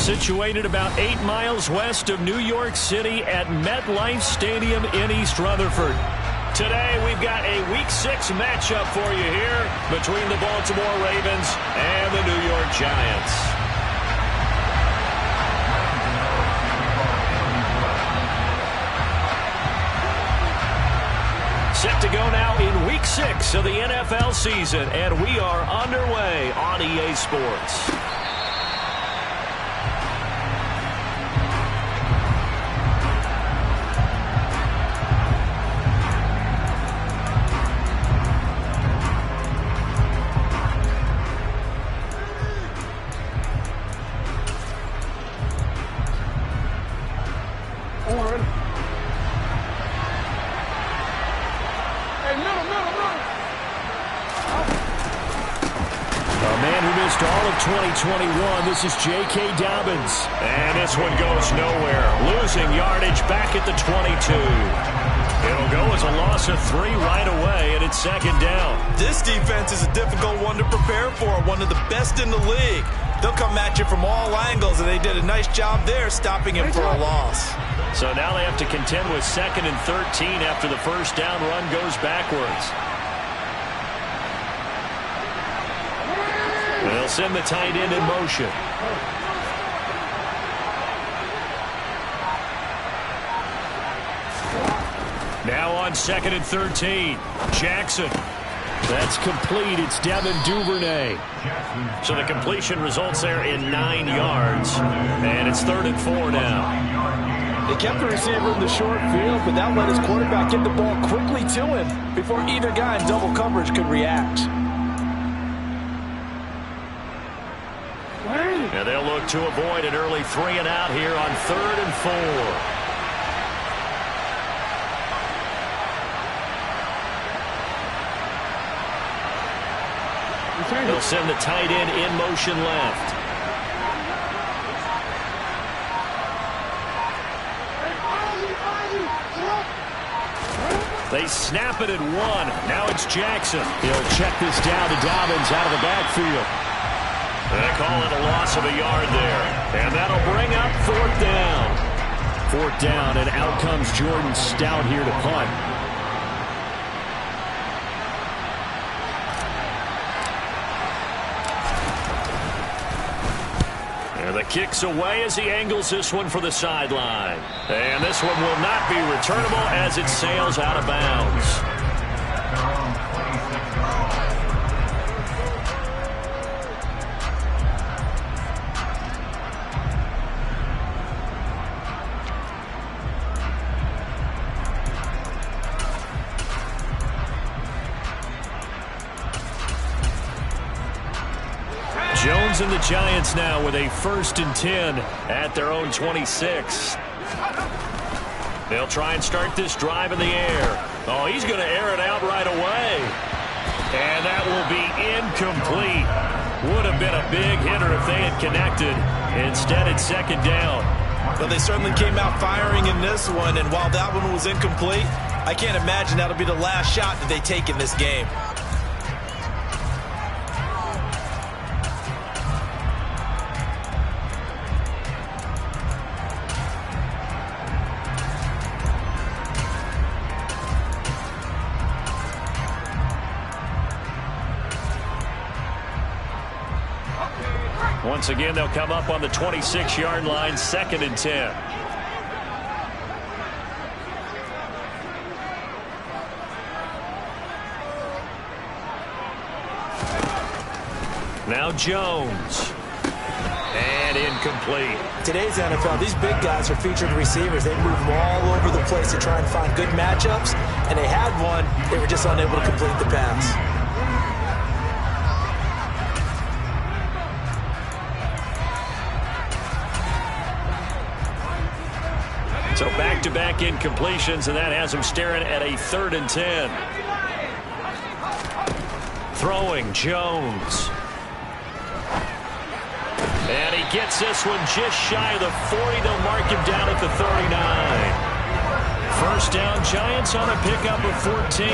Situated about 8 miles west of New York City at MetLife Stadium in East Rutherford. Today, we've got a Week 6 matchup for you here between the Baltimore Ravens and the New York Giants. Set to go now in Week 6 of the NFL season, and we are underway on EA Sports. All of 2021, this is J.K. Dobbins. And this one goes nowhere. Losing yardage back at the 22. It'll go as a loss of 3 right away, and it's second down. This defense is a difficult one to prepare for, one of the best in the league. They'll come at you from all angles, and they did a nice job there stopping him for a loss. So now they have to contend with 2nd and 13 after the first down run goes backwards. They'll send the tight end in motion. Now on 2nd and 13. Jackson. That's complete. It's Devin Duvernay. So the completion results there in 9 yards. And it's 3rd and 4 now. They kept the receiver in the short field, but that let his quarterback get the ball quickly to him before either guy in double coverage could react. And they'll look to avoid an early 3 and out here on 3rd and 4. They'll send the tight end in motion left. They snap it at 1. Now it's Jackson. He'll check this down to Dobbins out of the backfield. They call it a loss of a yard there. And that'll bring up 4th down. 4th down, and out comes Jordan Stout here to punt. And the kick's away as he angles this one for the sideline. And this one will not be returnable as it sails out of bounds. Jones and the Giants now with a 1st and 10 at their own 26. They'll try and start this drive in the air. Oh, he's going to air it out right away. And that will be incomplete. Would have been a big hitter if they had connected. Instead, it's 2nd down. Well, they certainly came out firing in this one, and while that one was incomplete, I can't imagine that'll be the last shot that they take in this game. Once again, they'll come up on the 26-yard line, 2nd and 10. Now Jones. And incomplete. Today's NFL, these big guys are featured receivers. They move them all over the place to try and find good matchups, and they had one. They were just unable to complete the pass. So back-to-back incompletions, and that has him staring at a 3rd and 10. Throwing Jones. And he gets this one just shy of the 40. They'll mark him down at the 39. 1st down, Giants on a pickup of 14.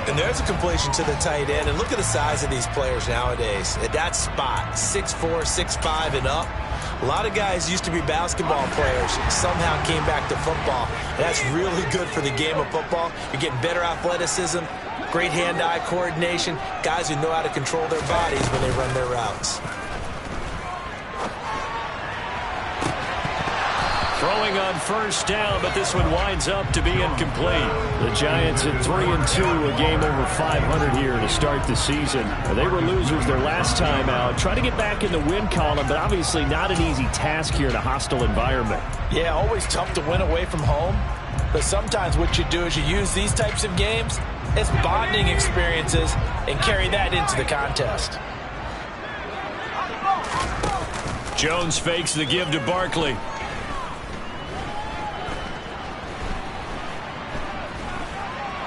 And there's a completion to the tight end. And look at the size of these players nowadays. At that spot, 6'4", 6'5", and up. A lot of guys used to be basketball players, somehow came back to football. And that's really good for the game of football. You're getting better athleticism, great hand-eye coordination, guys who know how to control their bodies when they run their routes. Throwing on first down, but this one winds up to be incomplete. The Giants at 3-2, a game over 500 here to start the season. They were losers their last time out. Try to get back in the win column, but obviously not an easy task here in a hostile environment. Yeah, always tough to win away from home. But sometimes what you do is you use these types of games as bonding experiences and carry that into the contest. Jones fakes the give to Barkley.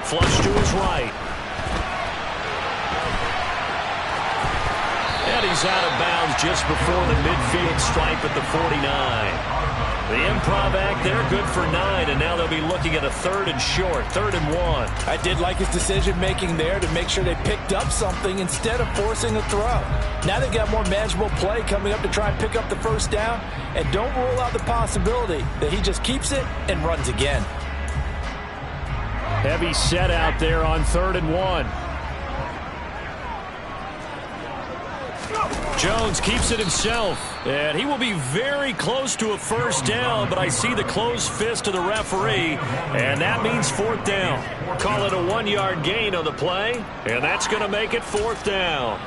Flush to his right. And he's out of bounds just before the midfield stripe at the 49. The improv act there, good for 9, and now they'll be looking at a 3rd and short, 3rd and 1. I did like his decision-making there to make sure they picked up something instead of forcing a throw. Now they've got more manageable play coming up to try and pick up the first down, and don't rule out the possibility that he just keeps it and runs again. Heavy set out there on 3rd and 1. Jones keeps it himself, and he will be very close to a first down, but I see the closed fist of the referee, and that means 4th down. Call it a 1-yard gain on the play, and that's going to make it 4th down.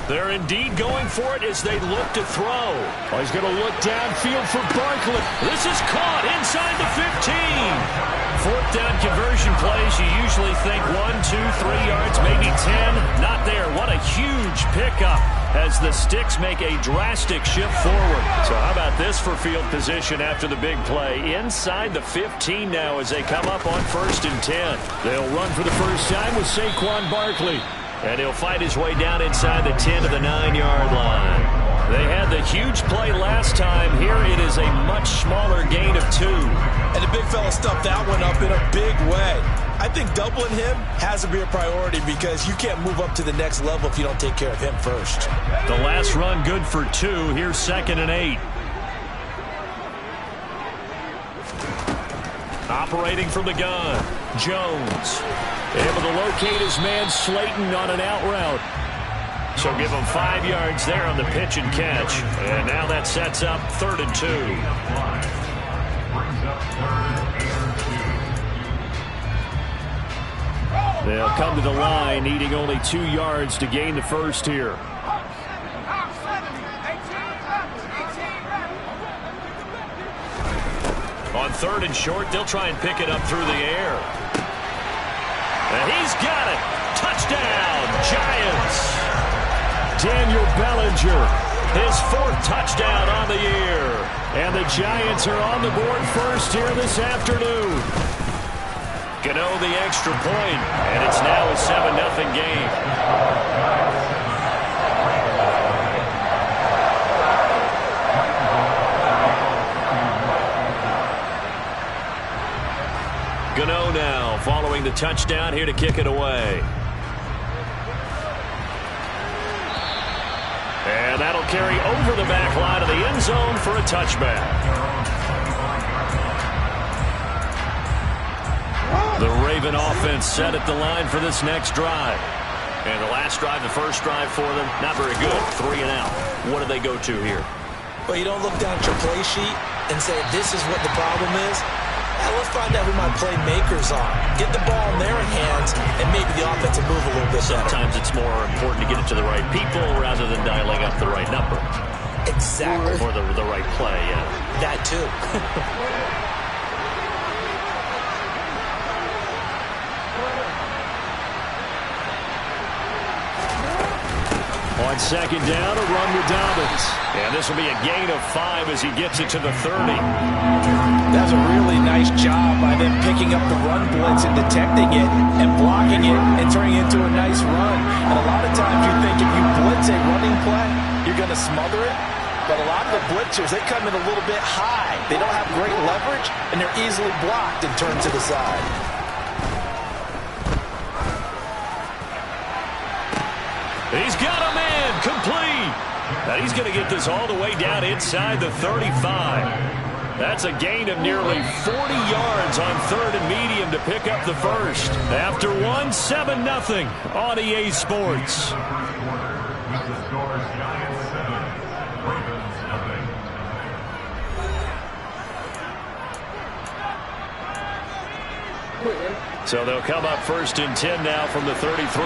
They're indeed going for it as they look to throw. Oh, he's going to look downfield for Barkley. This is caught inside the 15. 4th down conversion plays, you usually think 1, 2, 3 yards, maybe 10. Not there. What a huge pickup as the Sticks make a drastic shift forward. So how about this for field position after the big play? Inside the 15 now as they come up on 1st and 10. They'll run for the first time with Saquon Barkley. And he'll fight his way down inside the 10 to the 9-yard line. They had the huge play last time. Here it is a much smaller gain of 2. And the big fella stuffed that one up in a big way. I think doubling him has to be a priority because you can't move up to the next level if you don't take care of him first. The last run good for 2. Here's 2nd and 8. Operating from the gun, Jones. Able to locate his man Slayton on an out route. So give him 5 yards there on the pitch and catch. And now that sets up 3rd and 2. They'll come to the line, needing only 2 yards to gain the first here. On 3rd and short, they'll try and pick it up through the air. And he's got it. Touchdown, Giants. Daniel Bellinger, his 4th touchdown on the year. And the Giants are on the board first here this afternoon. Gano the extra point, and it's now a 7-0 game. Gano now following the touchdown here to kick it away. And that'll carry over the back line of the end zone for a touchback. The Raven offense set at the line for this next drive. And the last drive, the first drive for them, not very good. 3 and out. What do they go to here? Well, you don't look down at your play sheet and say, this is what the problem is. Now let's find out who my playmakers are. Get the ball in their hands, and maybe the offense will move a little bit better. Sometimes it's more important to get it to the right people rather than dialing up the right number. Exactly. Or the right play, yeah. That too. On 2nd down, a run with Dobbins. And this will be a gain of 5 as he gets it to the 30. That's a really nice job by them picking up the run blitz and detecting it and blocking it and turning it into a nice run. And a lot of times you think if you blitz a running play, you're going to smother it. But a lot of the blitzers, they come in a little bit high. They don't have great leverage, and they're easily blocked and turned to the side. He's got a man complete. Now he's going to get this all the way down inside the 35. That's a gain of nearly 40 yards on 3rd and medium to pick up the first. After one, 7-0 on EA Sports. So they'll come up 1st and 10 now from the 33.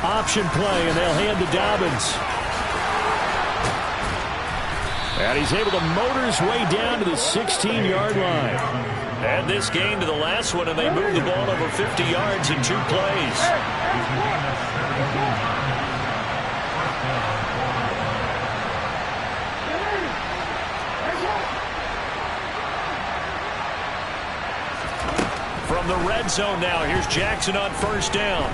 Option play, and they'll hand to Dobbins. And he's able to motor his way down to the 16-yard line. Add this gain to the last one, and they move the ball over 50 yards in 2 plays. From the red zone now, here's Jackson on 1st down.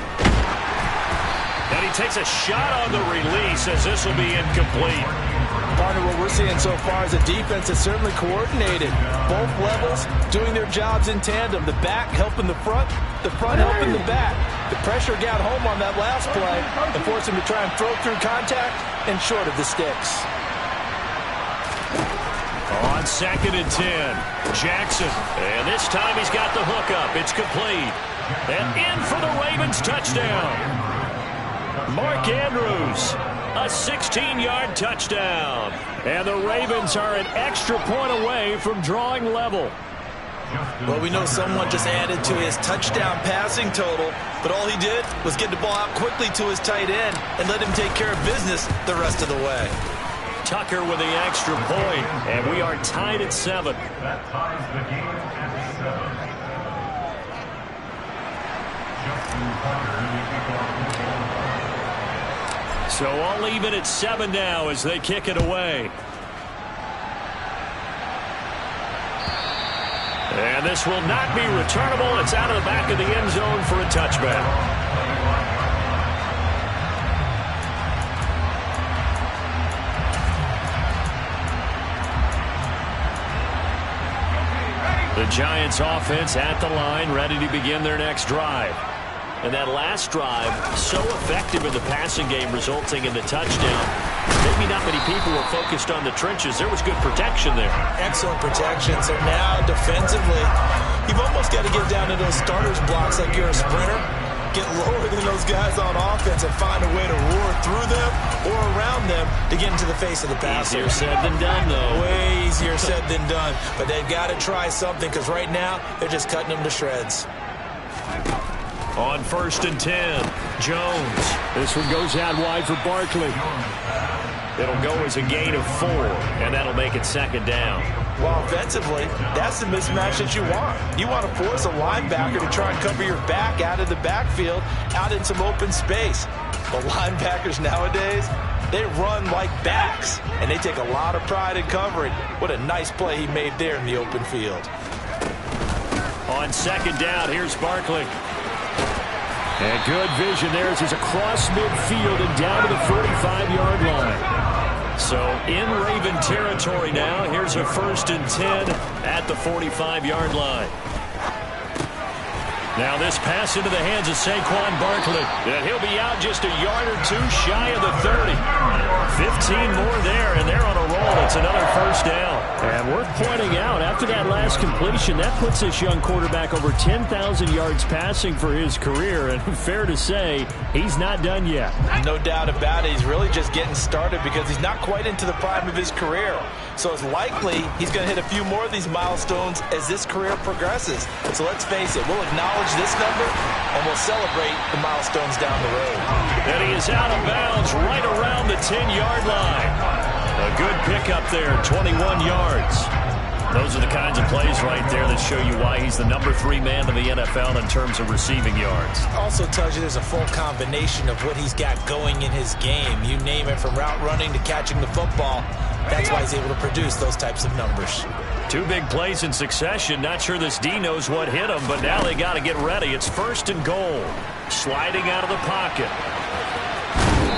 And he takes a shot on the release as this will be incomplete. Partner, what we're seeing so far is a defense that's certainly coordinated. Both levels doing their jobs in tandem. The back helping the front helping the back. The pressure got home on that last play and forced him to try and throw through contact and short of the sticks. On 2nd and 10, Jackson. And this time he's got the hook up. It's complete. And in for the Ravens touchdown. Mark Andrews, a 16-yard touchdown. And the Ravens are an extra point away from drawing level. Well, we know someone just added to his touchdown passing total, but all he did was get the ball out quickly to his tight end and let him take care of business the rest of the way. Tucker with the extra point, and we are tied at 7. That ties the game at 7. So all even at 7 now as they kick it away. And this will not be returnable. It's out of the back of the end zone for a touchback. The Giants offense at the line, ready to begin their next drive. And that last drive, so effective in the passing game, resulting in the touchdown. Maybe not many people were focused on the trenches. There was good protection there. Excellent protection. So now, defensively, you've almost got to get down to those starters blocks like you're a sprinter. Get lower than those guys on offense and find a way to roar through them or around them to get into the face of the passer. Easier said than done, though. Way easier said than done. But they've got to try something because right now, they're just cutting them to shreds. On 1st and 10, Jones. This one goes out wide for Barkley. It'll go as a gain of 4, and that'll make it 2nd down. Well, offensively, that's the mismatch that you want. You want to force a linebacker to try and cover your back out of the backfield, out in some open space. But linebackers nowadays, they run like backs, and they take a lot of pride in covering. What a nice play he made there in the open field. On 2nd down, here's Barkley. And good vision there as he's across midfield and down to the 45-yard line. So in Raven territory now. Here's a 1st and 10 at the 45-yard line. Now this pass into the hands of Saquon Barkley. And he'll be out just a yard or 2 shy of the 30. 15 more there, and they're on a roll. It's another 1st down. And worth pointing out, after that last completion, that puts this young quarterback over 10,000 yards passing for his career. And fair to say, he's not done yet. No doubt about it. He's really just getting started because he's not quite into the prime of his career. So it's likely he's going to hit a few more of these milestones as this career progresses. So let's face it, we'll acknowledge this number and we'll celebrate the milestones down the road. And he is out of bounds right around the 10-yard line. A good pickup there, 21 yards. Those are the kinds of plays right there that show you why he's the number 3 man in the NFL in terms of receiving yards. Also tells you there's a full combination of what he's got going in his game. You name it, from route running to catching the football. That's why he's able to produce those types of numbers. Two big plays in succession. Not sure this D knows what hit him, but now they got to get ready. It's 1st and goal. Sliding out of the pocket.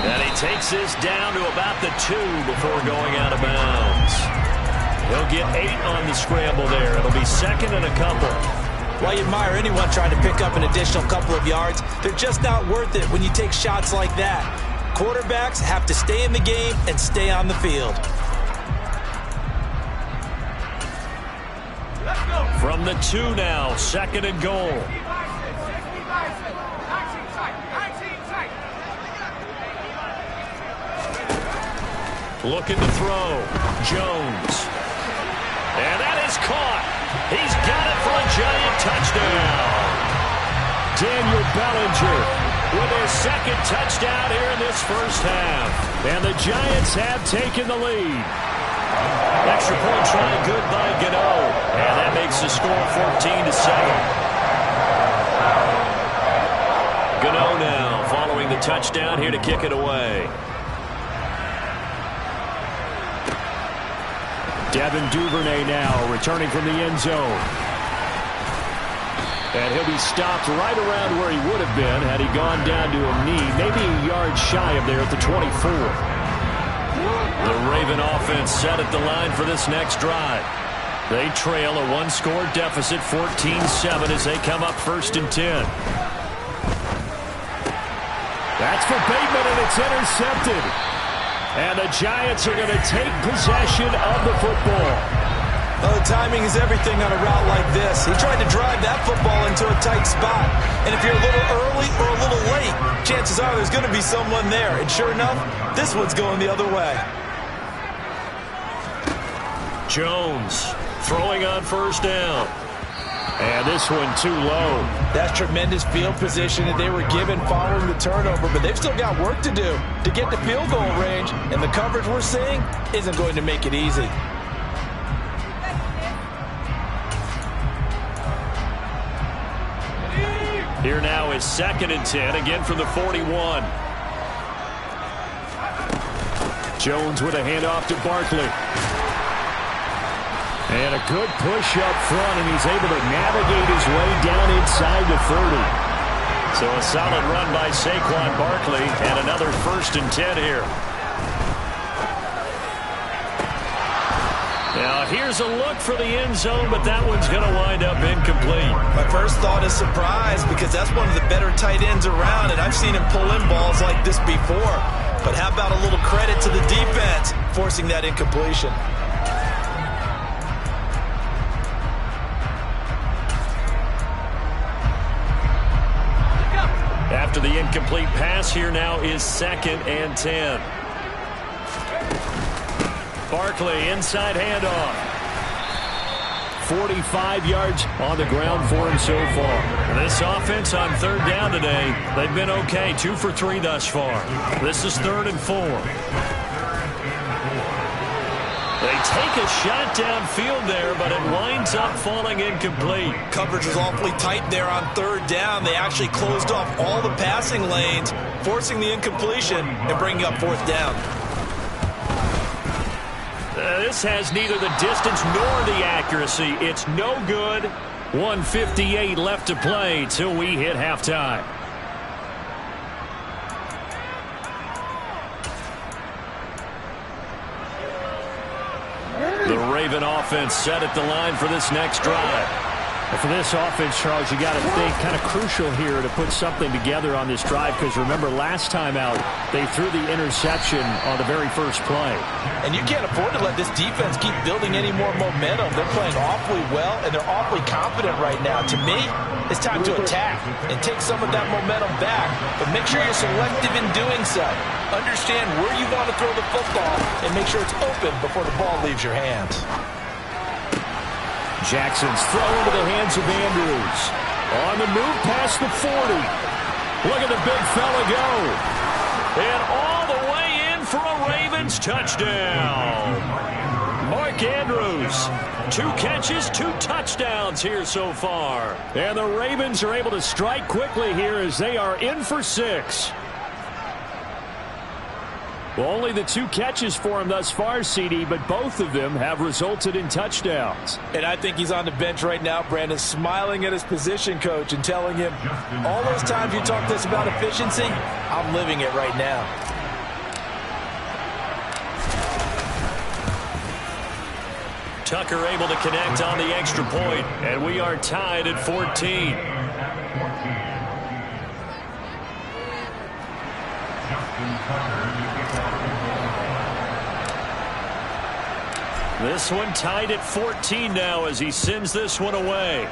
And he takes this down to about the 2 before going out of bounds. He'll get 8 on the scramble there. It'll be 2nd and a couple. Well, you admire anyone trying to pick up an additional couple of yards. They're just not worth it when you take shots like that. Quarterbacks have to stay in the game and stay on the field. From the 2 now, 2nd and goal. Looking to throw. Jones. And that is caught. He's got it for a giant touchdown. Daniel Bellinger With his 2nd touchdown here in this first half. And the Giants have taken the lead. Extra point try good by Gano. And that makes the score 14-7. Gano now following the touchdown here to kick it away. Devin Duvernay now returning from the end zone. And he'll be stopped right around where he would have been had he gone down to a knee, maybe a yard shy of there at the 24. The Raven offense set at the line for this next drive. They trail a 1-score deficit, 14-7, as they come up 1st and 10. That's for Bateman, and it's intercepted. And the Giants are going to take possession of the football. Oh, the timing is everything on a route like this. He tried to drive that football into a tight spot. And if you're a little early or a little late, chances are there's going to be someone there. And sure enough, this one's going the other way. Jones throwing on 1st down. And this one too low. That's tremendous field position that they were given following the turnover, but they've still got work to do to get to field goal range, and the coverage we're seeing isn't going to make it easy. Here now is 2nd and 10, again from the 41. Jones with a handoff to Barkley. And a good push up front, and he's able to navigate his way down inside the 30. So a solid run by Saquon Barkley, and another 1st and 10 here. Now here's a look for the end zone, but that one's going to wind up incomplete. My first thought is surprise, because that's one of the better tight ends around, and I've seen him pull in balls like this before. But how about a little credit to the defense forcing that incompletion? After the incomplete pass, here now is 2nd and 10. Barkley, inside handoff. 45 yards on the ground for him so far. This offense on 3rd down today, they've been okay. 2 for 3 thus far. This is 3rd and 4. They take a shot downfield there, but it winds up falling incomplete. Coverage was awfully tight there on 3rd down. They actually closed off all the passing lanes, forcing the incompletion and bringing up 4th down. This has neither the distance nor the accuracy. It's no good. 1:58 left to play till we hit halftime. The Raven offense set at the line for this next drive. And for this offense, Charles, you got to think kind of crucial here to put something together on this drive, because remember last time out they threw the interception on the very first play. And you can't afford to let this defense keep building any more momentum. They're playing awfully well, and they're awfully confident right now. To me, it's time to attack and take some of that momentum back, but make sure you're selective in doing so. Understand where you want to throw the football and make sure it's open before the ball leaves your hands. Jackson's throw into the hands of Andrews. On the move past the 40. Look at the big fella go. And all the way in for a Ravens touchdown. Mark Andrews, 2 catches, 2 touchdowns here so far. And the Ravens are able to strike quickly here as they are in for 6. Well, only the 2 catches for him thus far, CD, but both of them have resulted in touchdowns. And I think he's on the bench right now, Brandon, smiling at his position coach and telling him, all those times you talk to us about efficiency, I'm living it right now. Tucker able to connect on the extra point, and we are tied at 14. This one tied at 14 now as he sends this one away.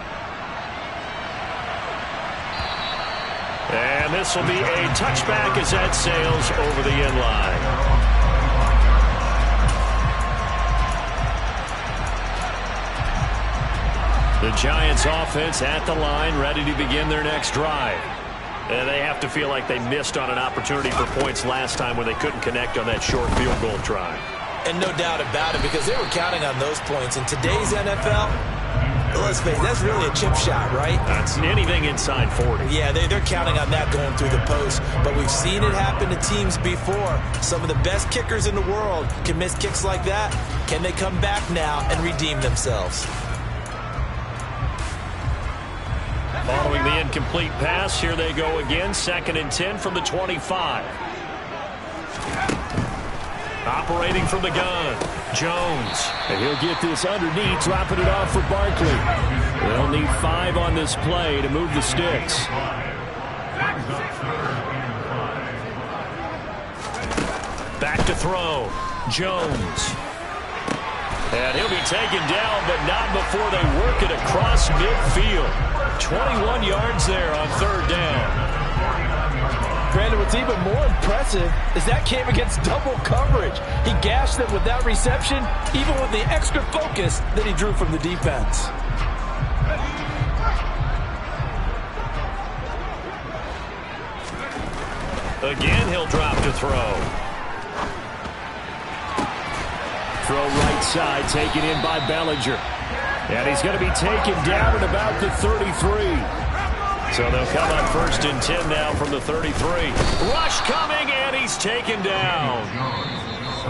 And this will be a touchback as that sails over the end line. The Giants offense at the line, ready to begin their next drive. And they have to feel like they missed on an opportunity for points last time when they couldn't connect on that short field goal try. And no doubt about it, because they were counting on those points. In today's NFL, let's face it, that's really a chip shot, right? That's anything inside 40. Yeah, they're counting on that going through the post. But we've seen it happen to teams before. Some of the best kickers in the world can miss kicks like that. Can they come back now and redeem themselves? Following the incomplete pass, here they go again. 2nd and 10 from the 25. Operating from the gun, Jones. And he'll get this underneath, dropping it off for Barkley. They'll need 5 on this play to move the sticks. Back to throw, Jones. And he'll be taken down, but not before they work it across midfield. 21 yards there on 3rd down. Brandon, what's even more impressive is that came against double coverage. He gashed them with that reception, even with the extra focus that he drew from the defense. Again, he'll drop to throw. Throw right side, taken in by Bellinger. And he's going to be taken down at about the 33. So they'll come on 1st and 10 now from the 33. Rush coming, and he's taken down.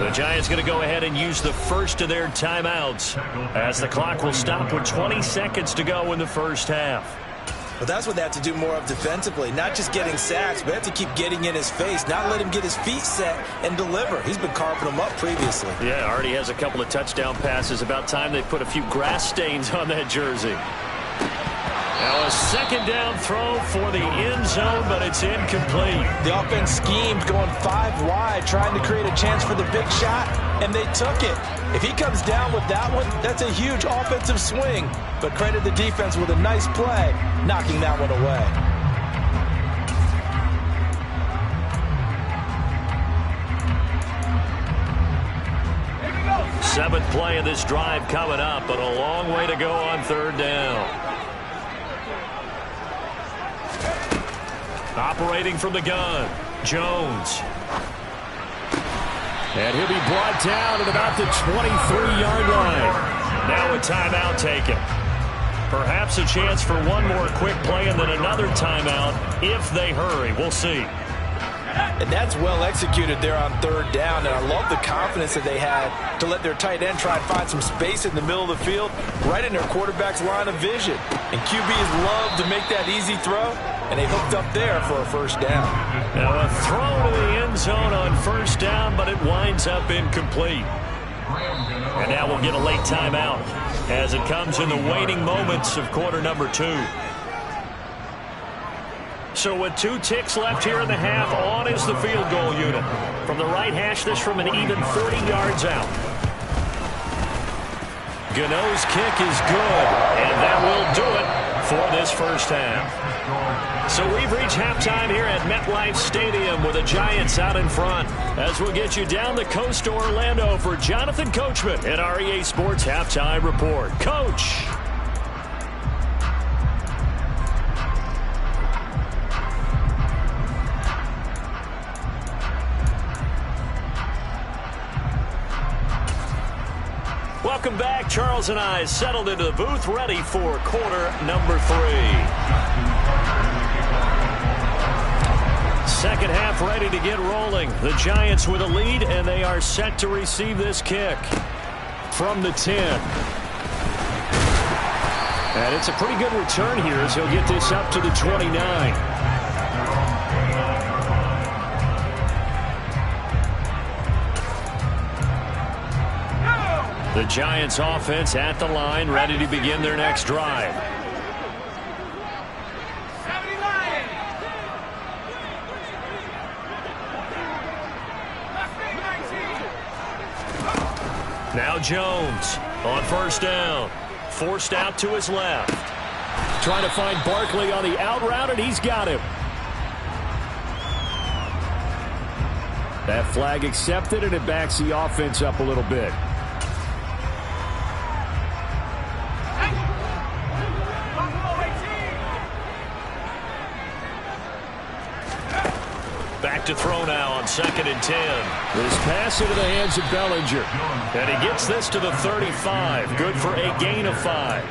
The Giants going to go ahead and use the first of their timeouts as the clock will stop with 20 seconds to go in the first half. Well, that's what they have to do more of defensively. Not just getting sacks, but they have to keep getting in his face. Not let him get his feet set and deliver. He's been carving them up previously. Yeah, already has a couple of touchdown passes. About time they put a few grass stains on that jersey. Now a 2nd down throw for the end zone, but it's incomplete. The offense schemed going 5 wide, trying to create a chance for the big shot, and they took it. If he comes down with that one, that's a huge offensive swing. But credit the defense with a nice play, knocking that one away. Seventh play of this drive coming up, but a long way to go on 3rd down. Operating from the gun, Jones. And he'll be brought down at about the 23-yard line. Now a timeout taken. Perhaps a chance for one more quick play and then another timeout if they hurry. We'll see. And that's well executed there on 3rd down. And I love the confidence that they had to let their tight end try and find some space in the middle of the field, right in their quarterback's line of vision. And QBs love to make that easy throw, and they hooked up there for a 1st down. Now a throw to the end zone on 1st down, but it winds up incomplete. And now we'll get a late timeout as it comes in the waning moments of quarter number 2. So with 2 ticks left here in the half, on is the field goal unit. From the right hash, this from an even 40 yards out. Gano's kick is good, and that will do it for this first half. So we've reached halftime here at MetLife Stadium with the Giants out in front. As we'll get you down the coast to Orlando for Jonathan Coachman at our EA Sports Halftime Report. Coach. Welcome back. Charles and I settled into the booth, ready for quarter number 3. Second half ready to get rolling. The Giants with a lead, and they are set to receive this kick from the 10. And it's a pretty good return here as he'll get this up to the 29. The Giants offense at the line, ready to begin their next drive. Now Jones on first down. Forced out to his left. Trying to find Barkley on the out route, and he's got him. That flag accepted, and it backs the offense up a little bit. Back to throw now on 2nd and 10. This pass into the hands of Bellinger. And he gets this to the 35. Good for a gain of 5.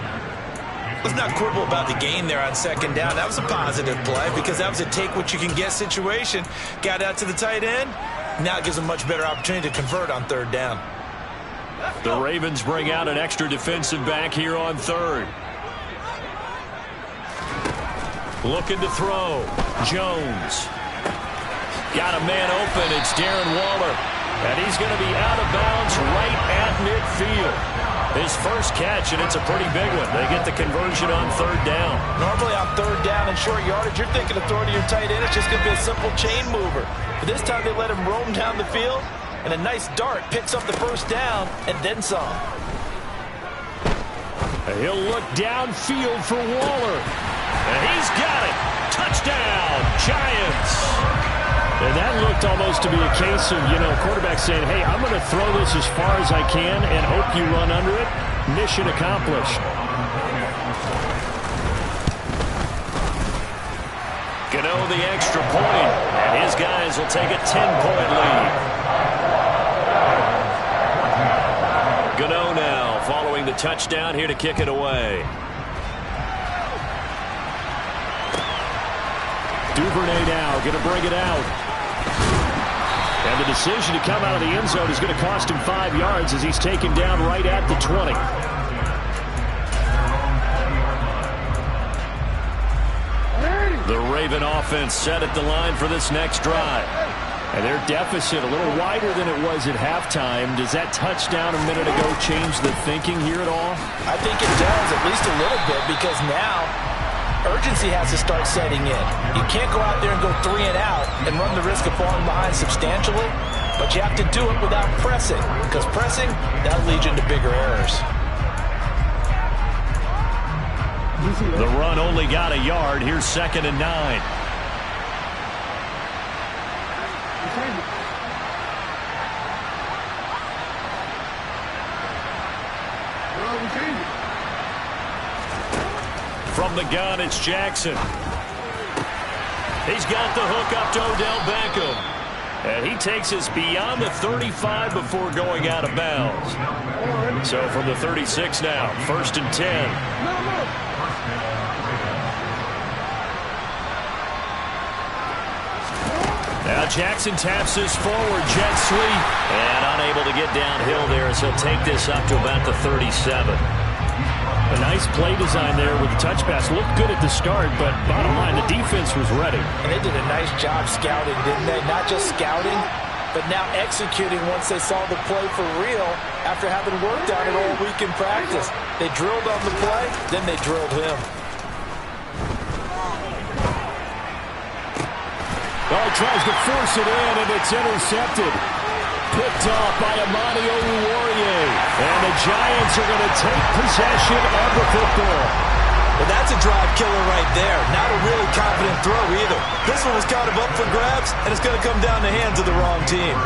Let's not quibble about the gain there on 2nd down. That was a positive play because that was a take-what-you-can-get situation. Got out to the tight end. Now it gives them a much better opportunity to convert on 3rd down. The Ravens bring out an extra defensive back here on 3rd. Looking to throw. Jones. Got a man open. It's Darren Waller. And he's going to be out of bounds right at midfield. His first catch, and it's a pretty big one. They get the conversion on 3rd down. Normally on 3rd down and short yardage, you're thinking of throwing to your tight end. It's just going to be a simple chain mover. But this time they let him roam down the field, and a nice dart picks up the first down and then some. And he'll look downfield for Waller. And he's got it. Touchdown, Giants. And that looked almost to be a case of, quarterback saying, hey, I'm going to throw this as far as I can and hope you run under it. Mission accomplished. Gano the extra point, and his guys will take a 10-point lead. Gano now following the touchdown here to kick it away. Duvernay now going to bring it out. And the decision to come out of the end zone is going to cost him 5 yards as he's taken down right at the 20. The Raven offense set at the line for this next drive. And their deficit a little wider than it was at halftime. Does that touchdown a minute ago change the thinking here at all? I think it does, at least a little bit, because now urgency has to start setting in. You can't go out there and go 3 and out and run the risk of falling behind substantially, but you have to do it without pressing, because pressing, that'll lead you into bigger errors. The run only got a yard. Here's 2nd and 9. From the gun, it's Jackson. He's got the hook up to Odell Beckham. And he takes us beyond the 35 before going out of bounds. So from the 36 now, 1st and 10. Now Jackson taps this forward, jet sweep, and unable to get downhill there as he'll take this up to about the 37. A nice play design there with the touch pass. Looked good at the start, but bottom line, the defense was ready. And they did a nice job scouting, didn't they? Not just scouting, but now executing once they saw the play for real after having worked on it all week in practice. They drilled on the play, then they drilled him. Oh, tries to force it in, and it's intercepted. Picked off by Amani Oluwarie. And the Giants are going to take possession of the football. Well, that's a drive killer right there. Not a really confident throw either. This one was kind of up for grabs, and it's going to come down the hands of the wrong team.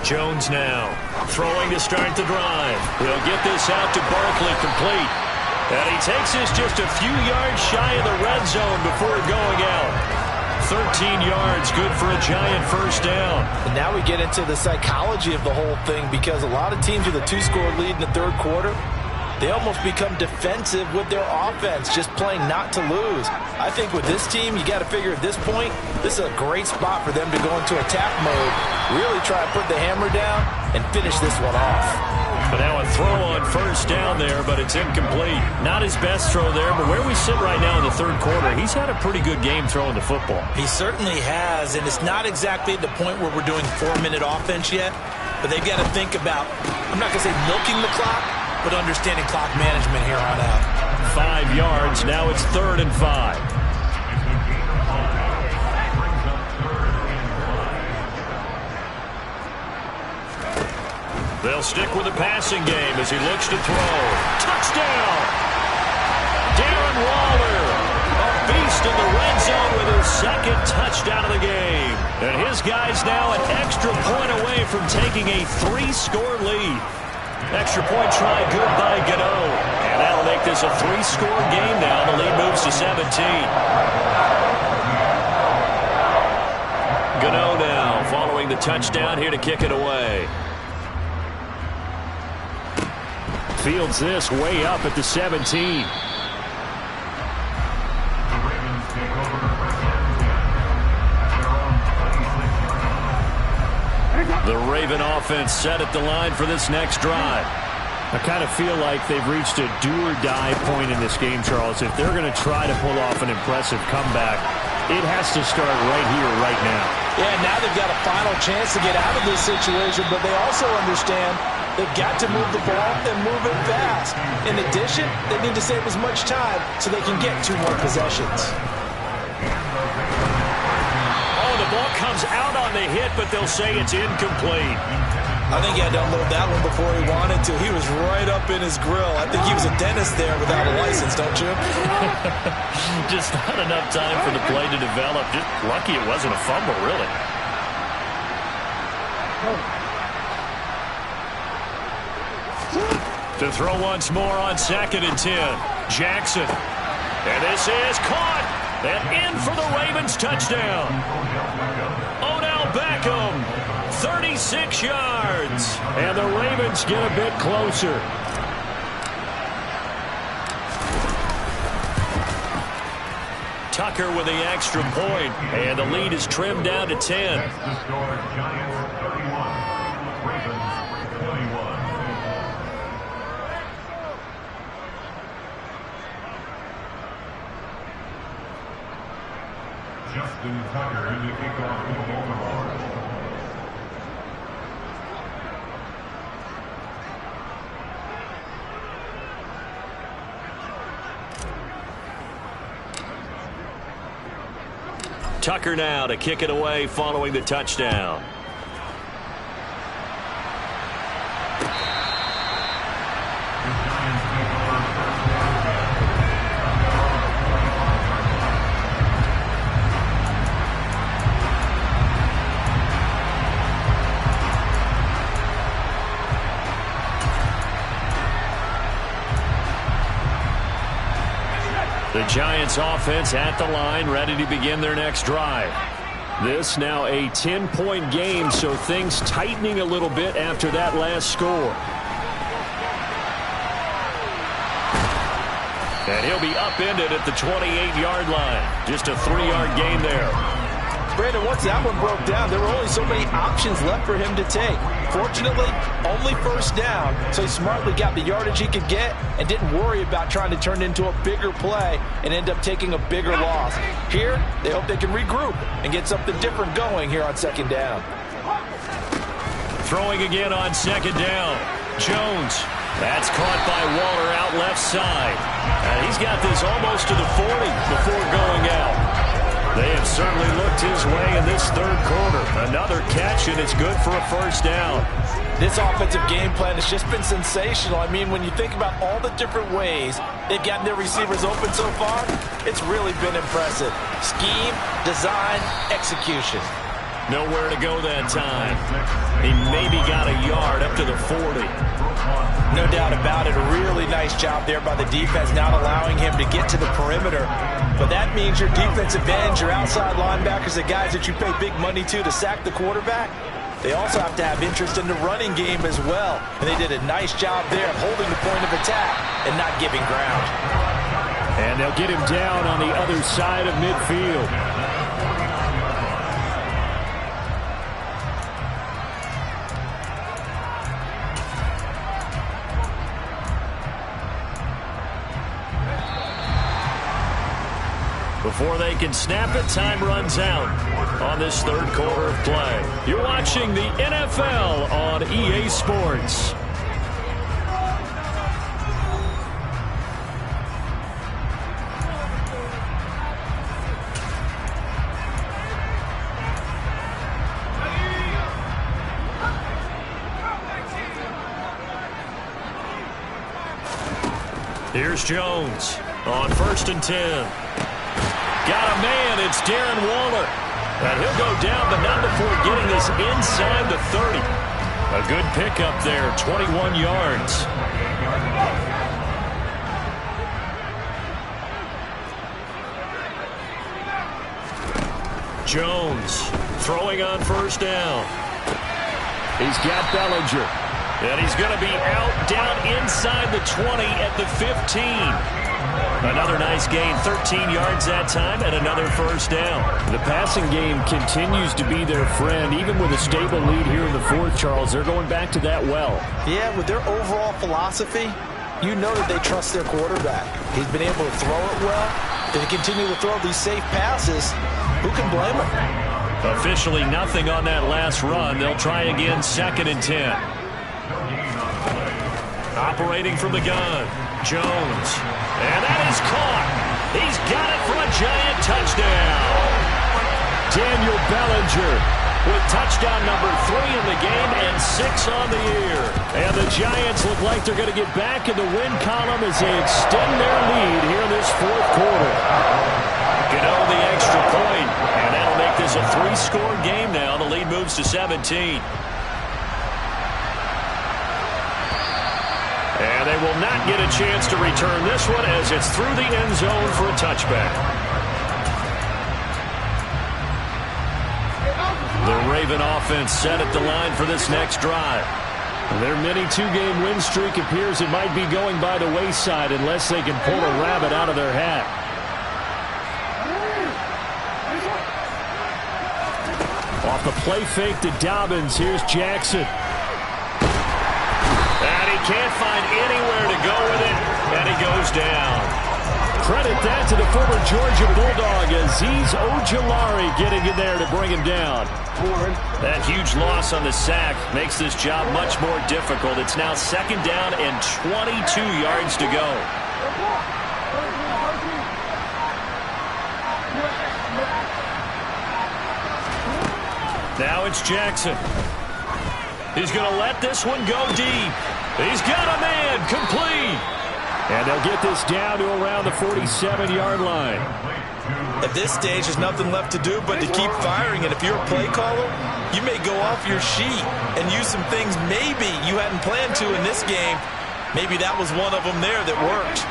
Jones now throwing to start the drive. He'll get this out to Barkley, complete. And he takes this just a few yards shy of the red zone before going out. 13 yards, good for a Giant first down. And now we get into the psychology of the whole thing, because a lot of teams with a 2-score lead in the third quarter, they almost become defensive with their offense, just playing not to lose. I think with this team, you got to figure at this point, this is a great spot for them to go into attack mode, really try to put the hammer down and finish this one off. But now a throw on first down there, but it's incomplete. Not his best throw there, but where we sit right now in the third quarter, he's had a pretty good game throwing the football. He certainly has, and it's not exactly at the point where we're doing 4-minute offense yet, but they've got to think about, I'm not going to say milking the clock, but understanding clock management here on out. 5 yards, now it's 3rd and 5. They'll stick with the passing game as he looks to throw. Touchdown! Darren Waller, a beast in the red zone with his 2nd touchdown of the game. And his guys now an extra point away from taking a 3-score lead. Extra point try good by Gano. And that'll make this a 3-score game now. The lead moves to 17. Gano now following the touchdown here to kick it away. Fields this way up at the 17. The Raven offense set at the line for this next drive. I kind of feel like they've reached a do-or-die point in this game, Charles. If they're going to try to pull off an impressive comeback, it has to start right here, right now. Yeah, now they've got a final chance to get out of this situation, but they also understand they've got to move the ball and move it fast. In addition, they need to save as much time so they can get 2 more possessions. Oh, the ball comes out on the hit, but they'll say it's incomplete. I think he had to unload that one before he wanted to. He was right up in his grill. I think he was a dentist there without a license, don't you? Just not enough time for the play to develop. Just lucky it wasn't a fumble, really. To throw once more on 2nd and 10. Jackson. And this is caught. And in for the Ravens touchdown. Odell Beckham, 36 yards. And the Ravens get a bit closer. Tucker with the extra point, and the lead is trimmed down to 10. The score, Giants 31, Ravens 21. Justin Tucker in the kickoff for Baltimore. Tucker now to kick it away following the touchdown. The Giants offense at the line, ready to begin their next drive. This now a 10-point game, so things tightening a little bit after that last score. And he'll be upended at the 28-yard line. Just a 3-yard gain there. Brandon, once that one broke down, there were only so many options left for him to take. Fortunately, only first down, so he smartly got the yardage he could get and didn't worry about trying to turn it into a bigger play and end up taking a bigger loss. Here, they hope they can regroup and get something different going here on 2nd down. Throwing again on 2nd down. Jones. That's caught by Waller out left side. And he's got this almost to the 40 before going out. They have certainly looked his way in this third quarter. Another catch, and it's good for a first down. This offensive game plan has just been sensational. I mean, when you think about all the different ways they've gotten their receivers open so far, it's really been impressive. Scheme, design, execution. Nowhere to go that time. He maybe got a yard up to the 40. No doubt about it. A really nice job there by the defense, not allowing him to get to the perimeter. But that means your defensive ends, your outside linebackers, the guys that you pay big money to sack the quarterback, they also have to have interest in the running game as well. And they did a nice job there of holding the point of attack and not giving ground. And they'll get him down on the other side of midfield. Before they can snap it, time runs out on this third quarter of play. You're watching the NFL on EA Sports. Here's Jones on 1st and 10. Got a man, it's Darren Waller. And he'll go down, but not before getting this inside the 30. A good pickup there, 21 yards. Jones throwing on 1st down. He's got Bellinger. And he's going to be out down inside the 20 at the 15. Another nice gain, 13 yards that time, and another 1st down. The passing game continues to be their friend. Even with a stable lead here in the 4th, Charles, they're going back to that well. Yeah, with their overall philosophy, you know that they trust their quarterback. He's been able to throw it well. They continue to throw these safe passes. Who can blame them? Officially nothing on that last run. They'll try again, 2nd and 10. Operating from the gun, Jones. And that is caught. He's got it for a giant touchdown. Daniel Bellinger with touchdown number 3 in the game and 6 on the year. And the Giants look like they're going to get back in the win column as they extend their lead here in this 4th quarter. Gano the extra point, and that'll make this a 3-score game now. The lead moves to 17. And they will not get a chance to return this one as it's through the end zone for a touchback. The Raven offense set at the line for this next drive. Their mini 2-game win streak appears it might be going by the wayside unless they can pull a rabbit out of their hat. Off the play fake to Dobbins, here's Jackson. And he can't find anywhere to go with it, and he goes down. Credit that to the former Georgia Bulldog, Azeez Ojulari getting in there to bring him down. That huge loss on the sack makes this job much more difficult. It's now 2nd down and 22 yards to go. Now it's Jackson. He's going to let this one go deep. He's got a man, complete. And they'll get this down to around the 47-yard line. At this stage, there's nothing left to do but to keep firing. And if you're a play caller, you may go off your sheet and use some things maybe you hadn't planned to in this game. Maybe that was one of them there that worked.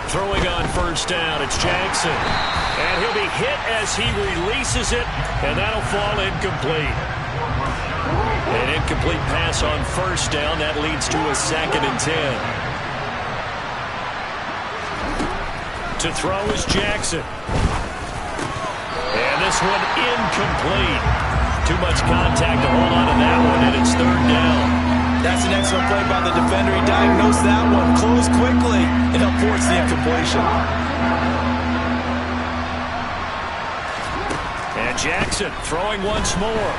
Throwing on 1st down, it's Jackson. And he'll be hit as he releases it, and that'll fall incomplete. An incomplete pass on 1st down. That leads to a 2nd and 10. To throw is Jackson. And this one incomplete. Too much contact to hold on to that one, and it's 3rd down. That's an excellent play by the defender. He diagnosed that one, closed quickly, and helped force the incompletion. And Jackson throwing once more.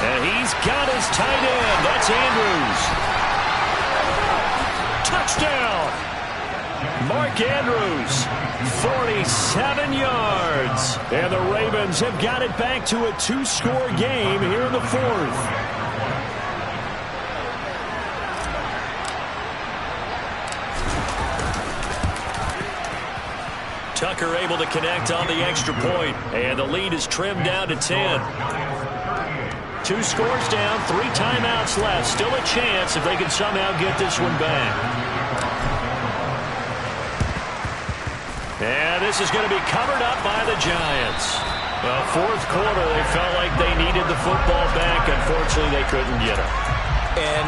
And he's got his tight end. That's Andrews. Touchdown. Mark Andrews, 47 yards. And the Ravens have got it back to a 2-score game here in the 4th. Tucker able to connect on the extra point, and the lead is trimmed down to 10. 2 scores down, 3 timeouts left. Still a chance if they can somehow get this one back. And this is going to be covered up by the Giants. Well, fourth quarter, they felt like they needed the football back. Unfortunately, they couldn't get it. And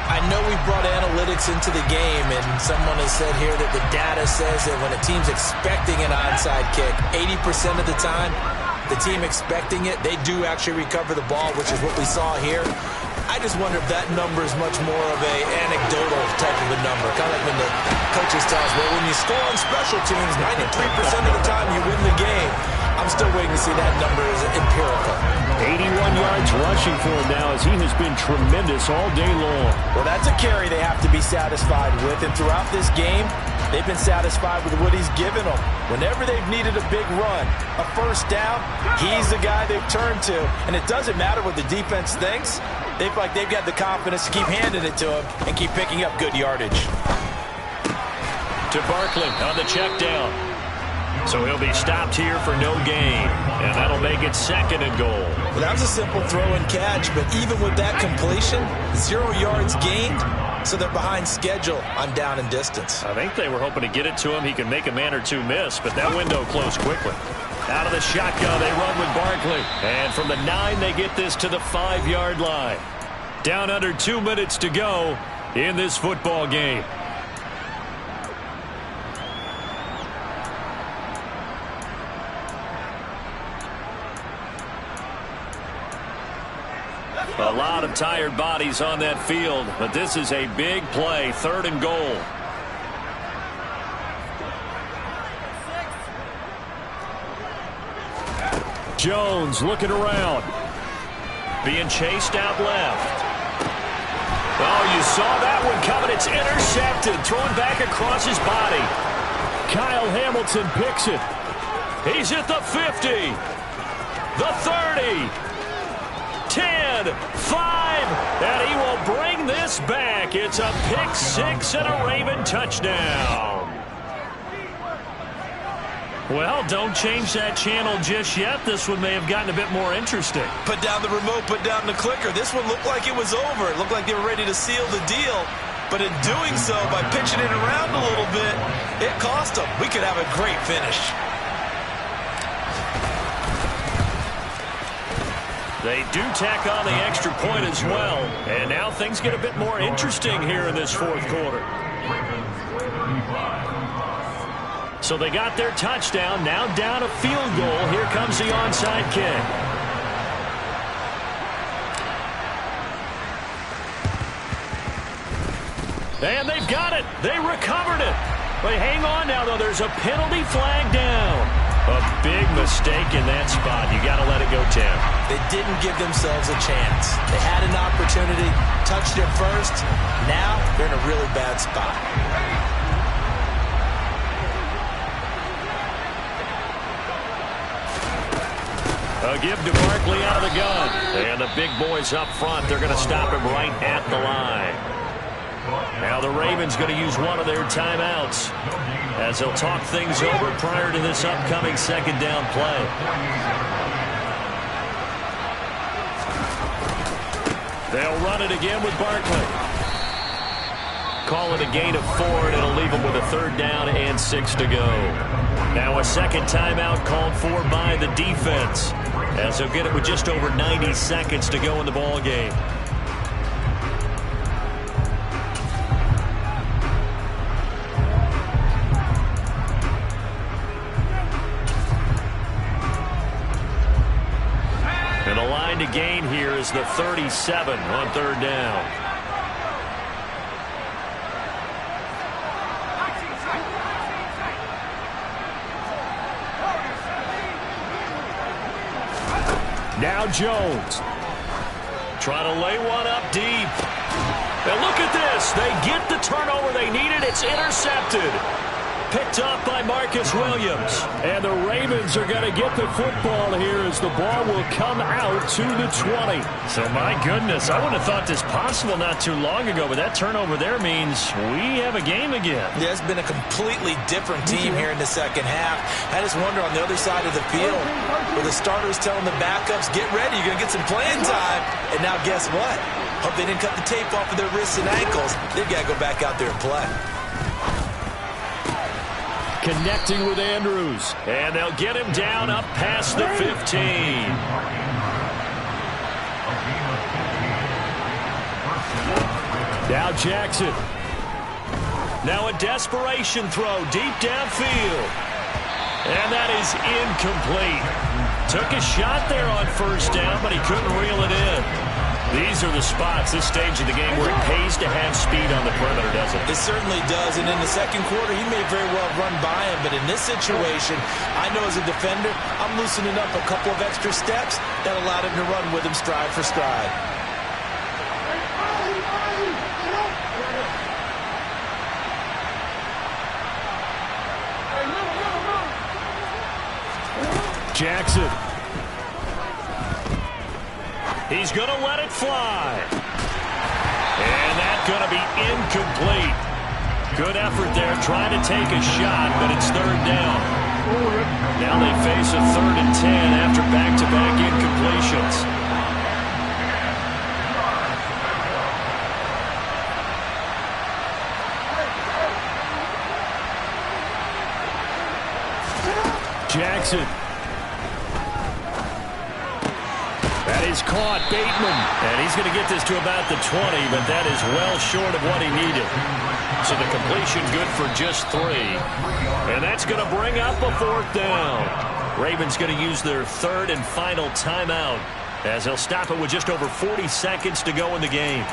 I know we brought analytics into the game, and someone has said here that the data says that when a team's expecting an onside kick, 80% of the time, the team expecting it, they do actually recover the ball, which is what we saw here. I just wonder if that number is much more of a anecdotal type of a number. Kind of like when the coaches tell us, well, when you score on special teams, 93% of the time you win the game. I'm still waiting to see that number as empirical. 81 yards rushing for him now as he has been tremendous all day long. Well, that's a carry they have to be satisfied with. And throughout this game, they've been satisfied with what he's given them. Whenever they've needed a big run, a first down, he's the guy they've turned to. And it doesn't matter what the defense thinks. They feel like they've got the confidence to keep handing it to him and keep picking up good yardage. To Barkley on the check down. So he'll be stopped here for no gain. And that'll make it 2nd and goal. Well, that was a simple throw and catch, but even with that completion, 0 yards gained, so they're behind schedule on down and distance. I think they were hoping to get it to him. He can make a man or 2 miss, but that window closed quickly. Out of the shotgun, they run with Barkley. And from the 9, they get this to the 5-yard line. Down under 2 minutes to go in this football game. A lot of tired bodies on that field, but this is a big play, 3rd and goal. Jones looking around. Being chased out left. Oh, you saw that one coming. It's intercepted. Thrown back across his body. Kyle Hamilton picks it. He's at the 50. The 30. 10, 5, and he will bring this back. It's a pick 6 and a Raven touchdown. Well, don't change that channel just yet. This one may have gotten a bit more interesting. Put down the remote, put down the clicker. This one looked like it was over. It looked like they were ready to seal the deal. But in doing so, by pitching it around a little bit, it cost them. We could have a great finish. They do tack on the extra point as well. And now things get a bit more interesting here in this 4th quarter. So they got their touchdown. Now down a field goal. Here comes the onside kick. And they've got it. They recovered it. But hang on now, though. There's a penalty flag down. A big mistake in that spot. You got to let it go, Tim. They didn't give themselves a chance. They had an opportunity, touched it first. Now they're in a really bad spot. A give to Barkley out of the gun. And the big boys up front, they're going to stop him right at the line. Now the Ravens going to use one of their timeouts as they'll talk things over prior to this upcoming 2nd down play. They'll run it again with Barkley. Call it a gain of 4, and it'll leave them with a 3rd down and 6 to go. Now a 2nd timeout called for by the defense as they'll get it with just over 90 seconds to go in the ball game. And the line to gain here is the 37 on 3rd down. Now Jones. Trying to lay one up deep. And look at this. They get the turnover they needed. It's intercepted. picked up by Marcus Williams. And the Ravens are going to get the football here as the ball will come out to the 20. So, my goodness, I wouldn't have thought this possible not too long ago, but that turnover there means we have a game again. Yeah, it's been a completely different team here in the second half. I just wonder on the other side of the field, where the starters telling the backups, get ready, you're going to get some playing time. And now guess what? Hope they didn't cut the tape off of their wrists and ankles. They've got to go back out there and play. Connecting with Andrews. And they'll get him down up past the 15. Now Jackson. Now a desperation throw deep downfield. And that is incomplete. Took a shot there on first down, but he couldn't reel it in. These are the spots, this stage of the game, where it pays to have speed on the perimeter, doesn't it? It certainly does, and in the second quarter, he may very well run by him, but in this situation, I know as a defender, I'm loosening up a couple of extra steps that allowed him to run with him stride for stride. Jackson. He's going to let it fly. And that's going to be incomplete. Good effort there trying to take a shot, but it's third down. Now they face a 3rd and 10 after back-to-back incompletions. Jackson. That is caught. Bateman. And he's going to get this to about the 20, but that is well short of what he needed. So the completion good for just 3. And that's going to bring up a 4th down. Ravens going to use their 3rd and final timeout as they'll stop it with just over 40 seconds to go in the game.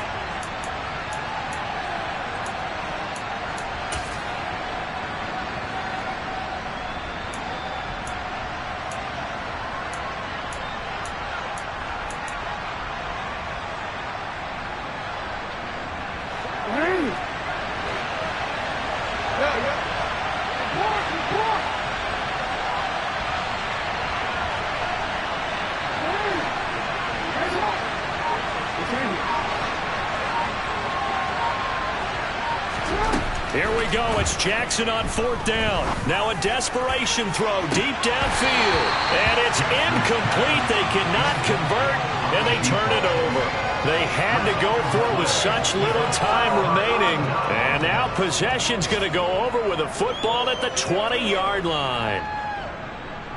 Here we go. It's Jackson on 4th down. Now a desperation throw deep downfield. And it's incomplete. They cannot convert, and they turn it over. They had to go for it with such little time remaining. And now possession's going to go over with a football at the 20-yard line.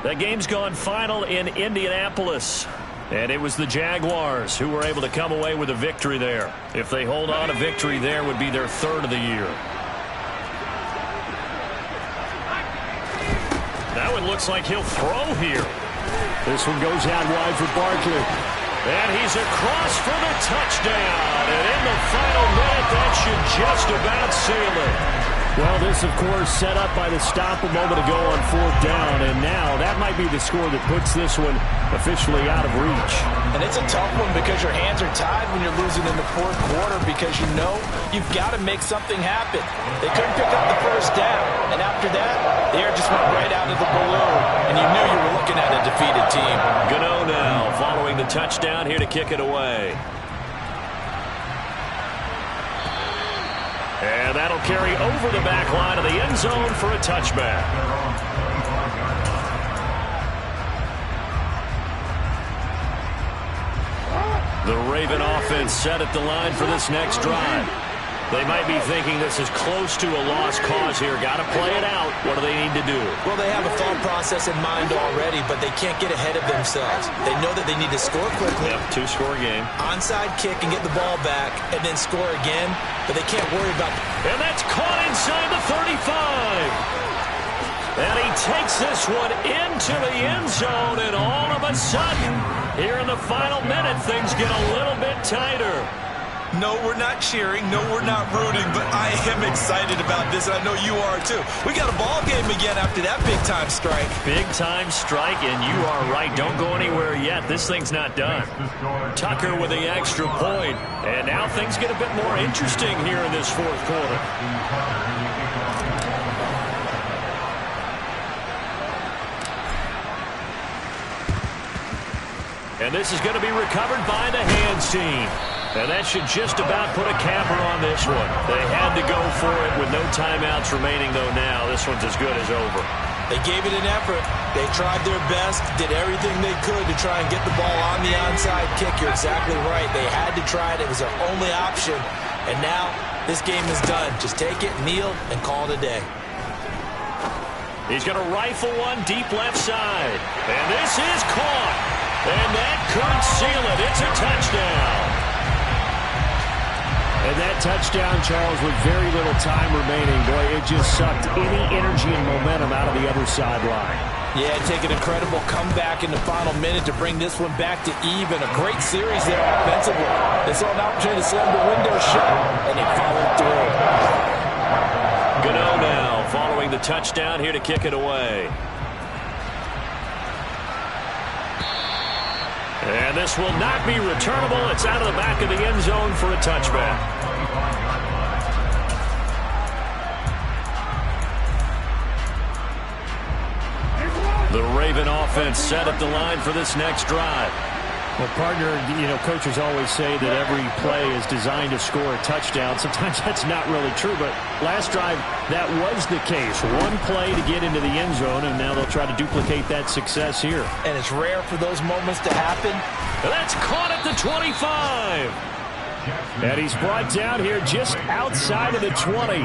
That game's gone final in Indianapolis. And it was the Jaguars who were able to come away with a victory there. If they hold on, a victory there would be their 3rd of the year. Now it looks like he'll throw here. This one goes out wide for Barkley. And he's across for the touchdown. And in the final minute, that should just about seal it. Well, this, of course, set up by the stop a moment ago on 4th down. And now that might be the score that puts this one officially out of reach. And it's a tough one because your hands are tied when you're losing in the 4th quarter because you know you've got to make something happen. They couldn't pick up the first down. And after that, the air just went right out of the balloon. And you knew you were looking at a defeated team. Gano now following the touchdown here to kick it away. And that'll carry over the back line of the end zone for a touchback. The Raven offense set at the line for this next drive. They might be thinking this is close to a lost cause here. Got to play it out. What do they need to do? Well, they have a thought process in mind already, but they can't get ahead of themselves. They know that they need to score quickly. Yep, 2-score game. Onside kick and get the ball back and then score again, but they can't worry about And that's caught inside the 35. And he takes this one into the end zone, and all of a sudden, here in the final minute, things get a little bit tighter. No, we're not cheering. No, we're not rooting, but I am excited about this, and I know you are too. We got a ball game again after that big-time strike. Big-time strike, and you are right. Don't go anywhere yet. This thing's not done. Tucker with the extra point, and now things get a bit more interesting here in this 4th quarter. And this is going to be recovered by the hands team. And that should just about put a capper on this one. They had to go for it with no timeouts remaining, though now. This one's as good as over. They gave it an effort. They tried their best, did everything they could to try and get the ball on the onside kick. You're exactly right. They had to try it. It was their only option. And now this game is done. Just take it, kneel, and call it a day. He's going to rifle one deep left side. And this is caught. And that could seal it. It's a touchdown. And that touchdown, Charles, with very little time remaining, boy, it just sucked any energy and momentum out of the other sideline. Yeah, take an incredible comeback in the final minute to bring this one back to even. A great series there offensively. They saw an opportunity to slam the window shut, and they followed through. Gano now following the touchdown here to kick it away. And this will not be returnable. It's out of the back of the end zone for a touchback. The Raven offense set at the line for this next drive. Well, partner, coaches always say that every play is designed to score a touchdown. Sometimes that's not really true, but last drive, that was the case. One play to get into the end zone, and now they'll try to duplicate that success here. And it's rare for those moments to happen. That's caught at the 25. And he's brought down here just outside of the 20.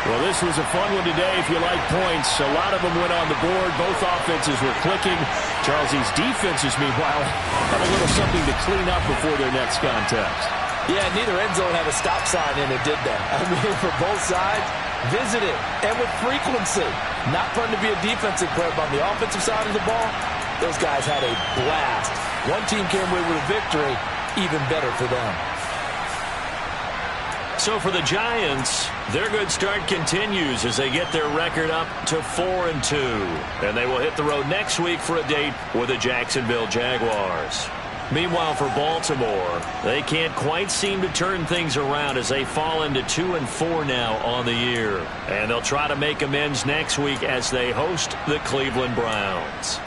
Well, this was a fun one today if you like points. A lot of them went on the board. Both offenses were clicking. Charles, these defenses, meanwhile, have a little something to clean up before their next contest. Yeah, neither end zone had a stop sign in it, did they? I mean, for both sides, visit it, and with frequency. Not fun to be a defensive player, but on the offensive side of the ball, those guys had a blast. One team came away with a victory, even better for them. So for the Giants, their good start continues as they get their record up to 4-2. And they will hit the road next week for a date with the Jacksonville Jaguars. Meanwhile, for Baltimore, they can't quite seem to turn things around as they fall into 2-4 now on the year. And they'll try to make amends next week as they host the Cleveland Browns.